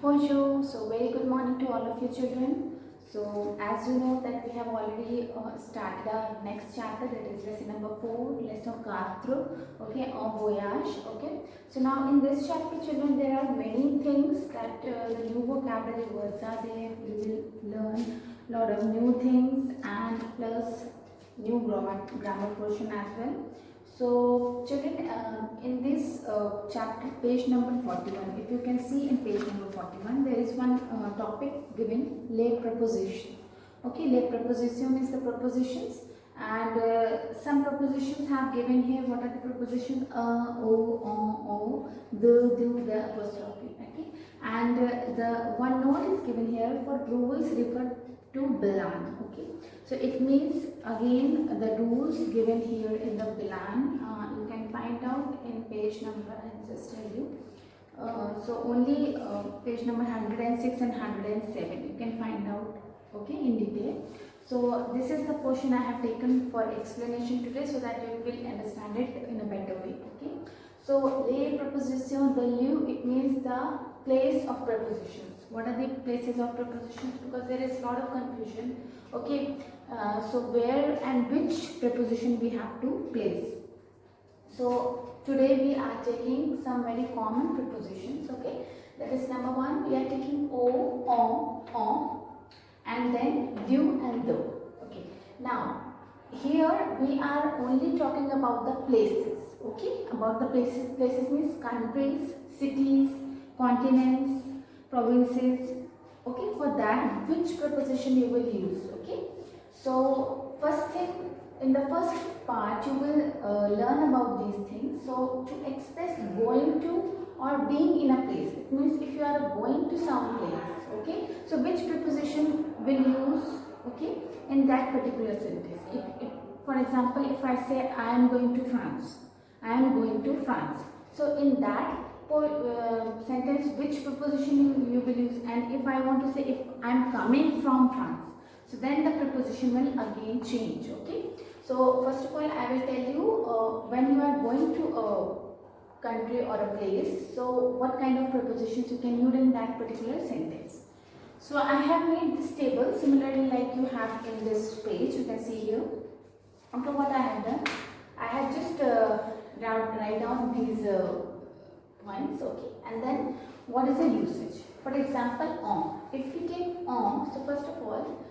Bonjour. So very good morning to all of you children. So as you know that we have already started our next chapter, that is lesson number 4, lesson 4, okay, en voyage, okay. So now in this chapter children, there are many things that the new vocabulary words are there. You will learn lot of new things and plus new grammar portion as well. So children, in this chapter, page number 41, if you can see in page number 41, there is one topic given, les prepositions. Okay, les prepositions means the prepositions, and some prepositions have given here. What are the prepositions? O, on, o, the, do, the, apostrophe. Okay, and the one note is given here for rules refer to belong. Okay, so it means again the rules given here in the belong you can find out in page number, I'll just tell you. So only page number 106 and 107 you can find out, okay, in detail. So this is the portion I have taken for explanation today so that you will understand it in a better way. Okay, so les prepositions, the lieu, it means the place of prepositions. What are the places of prepositions? Because there is a lot of confusion. Okay, so where and which preposition we have to place. So today we are taking some very common prepositions. Okay, that is number 1. We are taking o, on, and then do and do. Okay, now here we are only talking about the places. Okay, about the places. Places means countries, cities, continents, provinces. Okay, for that which preposition you will use. Okay, so first thing, in the first part you will learn about these things. So to express going to or being in a place, it means if you are going to some place. Okay, so which preposition will use, okay, in that particular sentence. For example, if I say I am going to France, I am going to France, so in that sentence which preposition you will use. And if I want to say if I am coming from France, so then the preposition will again change. Okay, so first of all I will tell you when you are going to a country or a place, so what kind of prepositions you can use in that particular sentence. So I have made this table similarly like you have in this page, you can see here. Okay, what I have done, I have just write down these points. Okay, and then what is the usage? For example, on. If we take on, so first of all,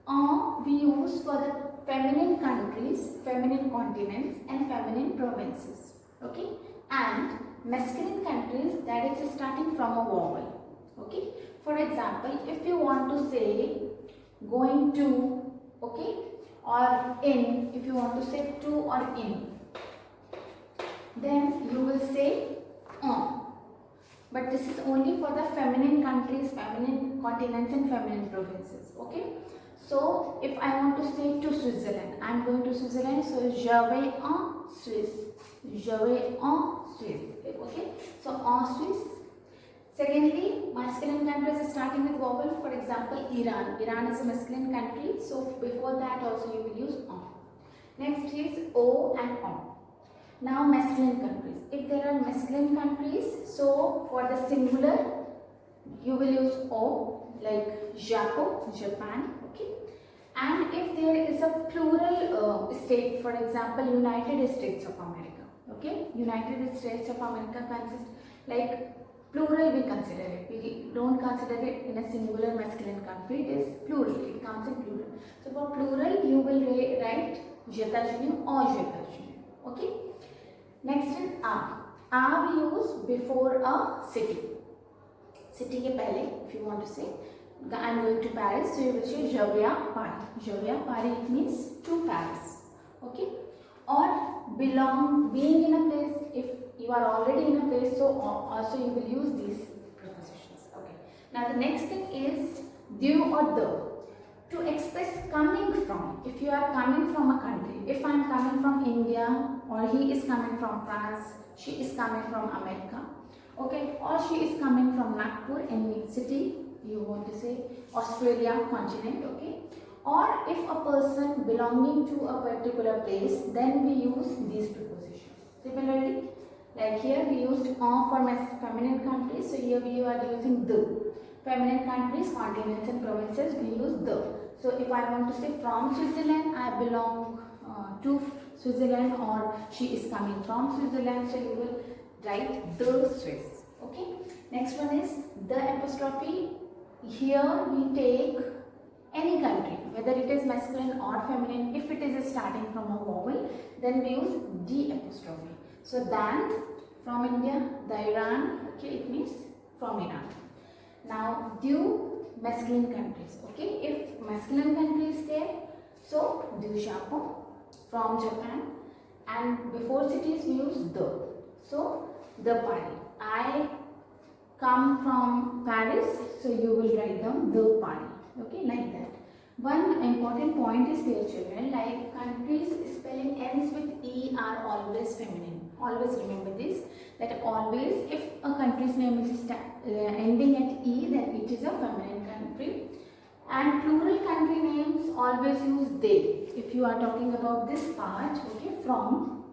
on we use for the feminine countries, feminine continents and feminine provinces. Okay, and masculine countries, that is starting from a vowel. Okay, for example, if you want to say going to, okay, or in, if you want to say to or in, then you will say on. But this is only for the feminine countries, feminine continents and feminine provinces. Okay, so if I want to say to Switzerland, I am going to Switzerland, so je vais en Suisse, je vais en Suisse. Okay, so en Suisse. Secondly, masculine countries are starting with vowel. For example, Iran. Iran is a masculine country, so before that also you will use on. Next is O and on. Now masculine countries. If there are masculine countries, so for the singular you will use O, like Japan, Japan. Okay, and if there is a plural state, for example, United States of America. Okay, United States of America consists like plural, we consider it. We don't consider it in a singular masculine country. It is plural. It comes in plural. So for plural, you will write États-Unis or États-Unis. Okay. Next is a. A we use before a city. City ke pehle, if you want to say, I am going to Paris, so you will say Je vais à Paris. Je vais à Paris, it means to Paris. Okay. Or belong, being in a place. If you are already in a place, so also you will use these prepositions. Okay. Now the next thing is do or the. To express coming from. If you are coming from a country, if I am coming from India, or he is coming from France, she is coming from America. Okay, or she is coming from Nagpur, any city, you want to say Australia continent. Okay, or if a person belonging to a particular place, then we use these prepositions. Similarly, Like here we used for feminine countries, so here we are using the. Feminine countries, continents and provinces, we use the. So if I want to say from Switzerland, I belong to Switzerland, or she is coming from Switzerland, so you will write the Swiss. Okay. Next one is the apostrophe. Here we take any country, whether it is masculine or feminine. If it is starting from a vowel, then we use the apostrophe. So than, from India, the Iran, okay, it means from Iran. Now due, masculine countries, okay, if masculine country is there, so du Japon, from Japan, and before cities we use the. So the Paris, I come from Paris, so you will write down the Paris, okay, like that. One important point is there, children, like countries spelling ends with E are always feminine. Always remember this, that always if a country's name is ending at E, then it is a feminine country. And plural country names always use they. If you are talking about this part, okay, from,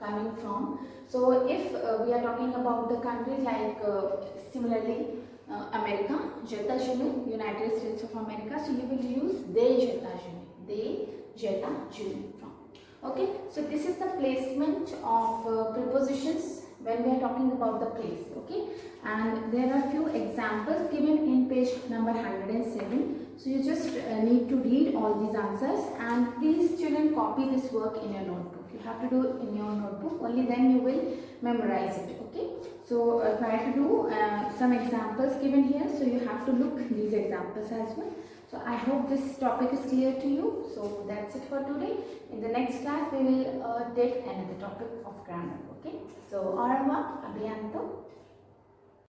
coming from. So if we are talking about the countries like similarly America, États-Unis, United States of America, so you will use they États-Unis from. Okay, so this is the placement of prepositions when we are talking about the place. Okay, and there are few examples given in page number 107. So you just need to read all these answers, and please children copy this work in your notebook. You have to do it in your notebook, only then you will memorize it. Okay, so try to do some examples given here, so you have to look these examples as well. So I hope this topic is clear to you. So that's it for today. In the next class we will take another topic of grammar. Okay, so au revoir, à bientôt.